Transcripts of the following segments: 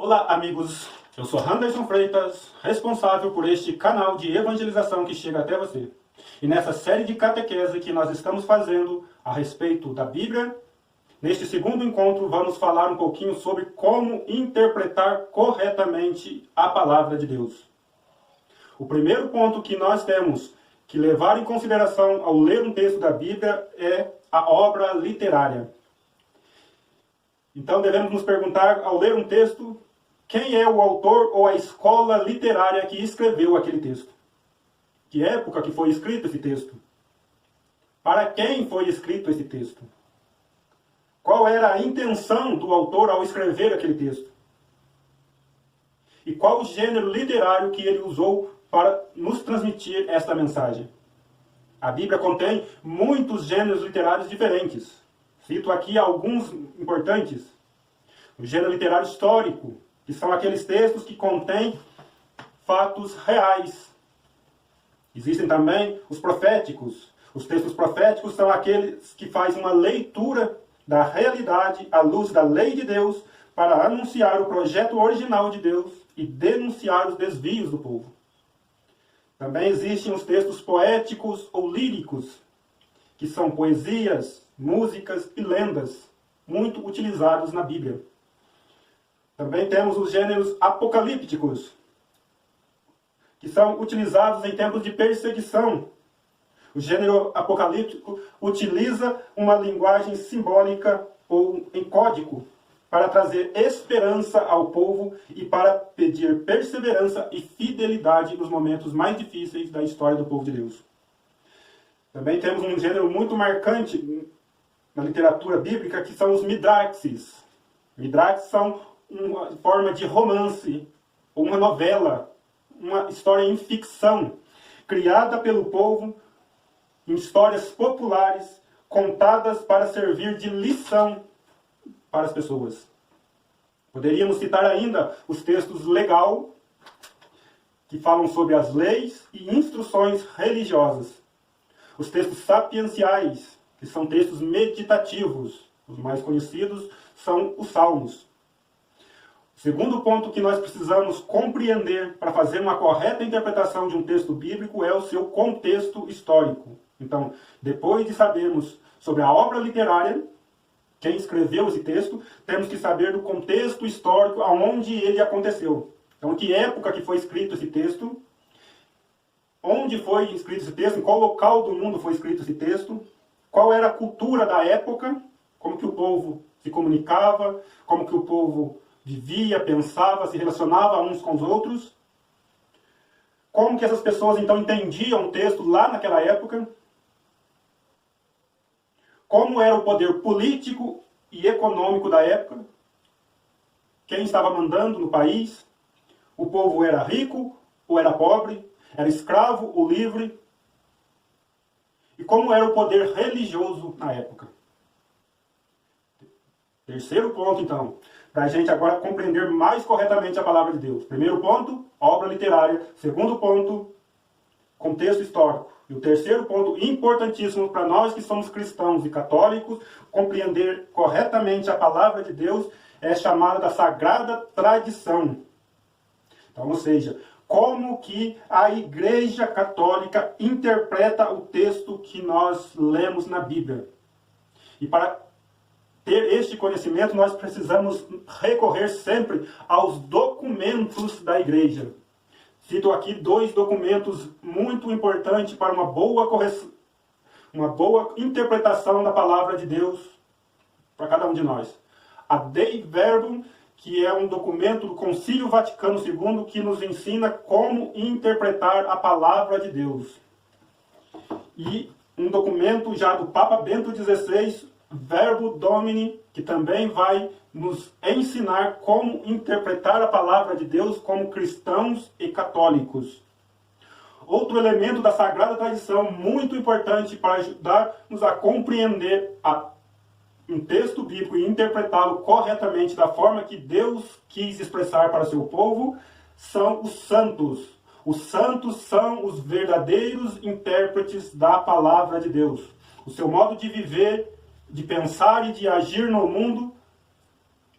Olá, amigos. Eu sou Anderson Freitas, responsável por este canal de evangelização que chega até você. E nessa série de catequese que nós estamos fazendo a respeito da Bíblia, neste segundo encontro vamos falar um pouquinho sobre como interpretar corretamente a palavra de Deus. O primeiro ponto que nós temos que levar em consideração ao ler um texto da Bíblia é a obra literária. Então devemos nos perguntar, ao ler um texto, quem é o autor ou a escola literária que escreveu aquele texto? Que época que foi escrito esse texto? Para quem foi escrito esse texto? Qual era a intenção do autor ao escrever aquele texto? E qual o gênero literário que ele usou para nos transmitir esta mensagem? A Bíblia contém muitos gêneros literários diferentes. Cito aqui alguns importantes. O gênero literário histórico, que são aqueles textos que contêm fatos reais. Existem também os proféticos. Os textos proféticos são aqueles que fazem uma leitura da realidade à luz da lei de Deus para anunciar o projeto original de Deus e denunciar os desvios do povo. Também existem os textos poéticos ou líricos, que são poesias, músicas e lendas, muito utilizados na Bíblia. Também temos os gêneros apocalípticos, que são utilizados em tempos de perseguição. O gênero apocalíptico utiliza uma linguagem simbólica ou em código para trazer esperança ao povo e para pedir perseverança e fidelidade nos momentos mais difíceis da história do povo de Deus. Também temos um gênero muito marcante na literatura bíblica, que são os midraxes. Midraxes são uma forma de romance, ou uma novela, uma história em ficção, criada pelo povo em histórias populares, contadas para servir de lição para as pessoas. Poderíamos citar ainda os textos legal, que falam sobre as leis e instruções religiosas. Os textos sapienciais, que são textos meditativos. Os mais conhecidos são os Salmos. O segundo ponto que nós precisamos compreender para fazer uma correta interpretação de um texto bíblico é o seu contexto histórico. Então, depois de sabermos sobre a obra literária, quem escreveu esse texto, temos que saber do contexto histórico aonde ele aconteceu. Então, que época que foi escrito esse texto, onde foi escrito esse texto, em qual local do mundo foi escrito esse texto, qual era a cultura da época, como que o povo se comunicava, como que o povo vivia, pensava, se relacionava uns com os outros, como que essas pessoas então entendiam o texto lá naquela época, como era o poder político e econômico da época, quem estava mandando no país, o povo era rico ou era pobre, era escravo ou livre, e como era o poder religioso na época. Terceiro ponto, então, para a gente agora compreender mais corretamente a palavra de Deus. Primeiro ponto, obra literária. Segundo ponto, contexto histórico. E o terceiro ponto, importantíssimo para nós que somos cristãos e católicos, compreender corretamente a palavra de Deus, é chamada da sagrada tradição. Então, ou seja, como que a Igreja Católica interpreta o texto que nós lemos na Bíblia. E para ter este conhecimento, nós precisamos recorrer sempre aos documentos da Igreja. Cito aqui dois documentos muito importantes para uma boa interpretação da palavra de Deus para cada um de nós. A Dei Verbum, que é um documento do Concílio Vaticano II que nos ensina como interpretar a palavra de Deus. E um documento já do Papa Bento XVI, Verbo Domini, que também vai nos ensinar como interpretar a palavra de Deus como cristãos e católicos. Outro elemento da Sagrada Tradição muito importante para ajudar-nos a compreender um texto bíblico e interpretá-lo corretamente da forma que Deus quis expressar para seu povo são os santos. Os santos são os verdadeiros intérpretes da palavra de Deus. O seu modo de viver, de pensar e de agir no mundo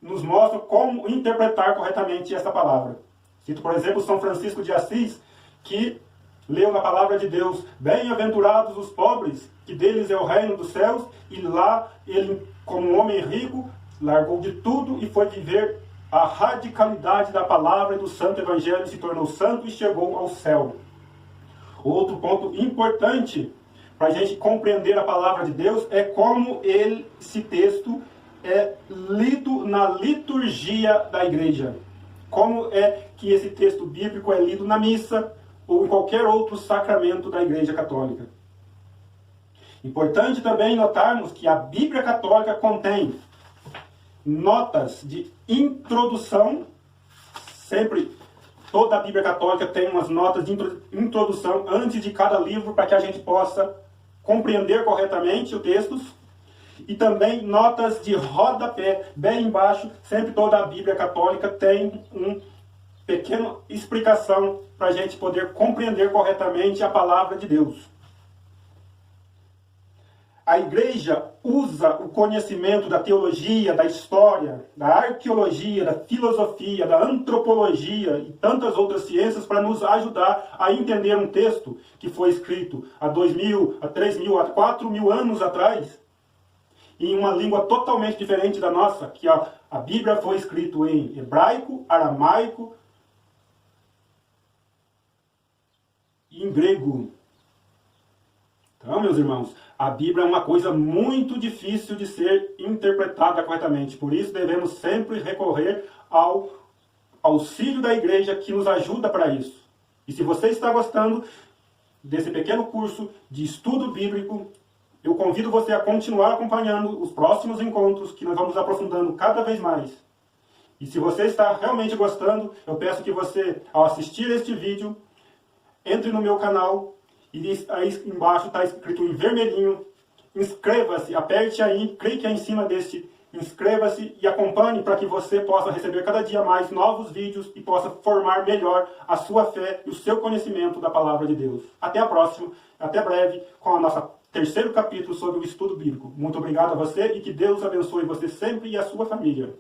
nos mostram como interpretar corretamente essa palavra. Cito, por exemplo, São Francisco de Assis, que leu na palavra de Deus: bem-aventurados os pobres, que deles é o reino dos céus, e lá ele, como um homem rico, largou de tudo e foi viver a radicalidade da palavra e do santo evangelho, se tornou santo e chegou ao céu. Outro ponto importante para a gente compreender a palavra de Deus é como esse texto é lido na liturgia da igreja. Como é que esse texto bíblico é lido na missa ou em qualquer outro sacramento da Igreja Católica. Importante também notarmos que a Bíblia Católica contém notas de introdução. Sempre, toda a Bíblia Católica tem umas notas de introdução antes de cada livro, para que a gente possa compreender corretamente os textos. E também notas de rodapé, bem embaixo. Sempre toda a Bíblia Católica tem uma pequena explicação para a gente poder compreender corretamente a palavra de Deus. A igreja usa o conhecimento da teologia, da história, da arqueologia, da filosofia, da antropologia e tantas outras ciências para nos ajudar a entender um texto que foi escrito há 2.000, há 3.000, há 4.000 anos atrás, em uma língua totalmente diferente da nossa, que a Bíblia foi escrita em hebraico, aramaico e em grego. Então, meus irmãos, a Bíblia é uma coisa muito difícil de ser interpretada corretamente. Por isso, devemos sempre recorrer ao auxílio da igreja, que nos ajuda para isso. E se você está gostando desse pequeno curso de estudo bíblico, eu convido você a continuar acompanhando os próximos encontros, que nós vamos aprofundando cada vez mais. E se você está realmente gostando, eu peço que você, ao assistir este vídeo, entre no meu canal, e aí embaixo está escrito em vermelhinho: inscreva-se, aperte aí, clique aí em cima deste inscreva-se e acompanhe, para que você possa receber cada dia mais novos vídeos e possa formar melhor a sua fé e o seu conhecimento da palavra de Deus. Até a próxima, até breve, com a nossa terceiro capítulo sobre o estudo bíblico. Muito obrigado a você e que Deus abençoe você sempre e a sua família.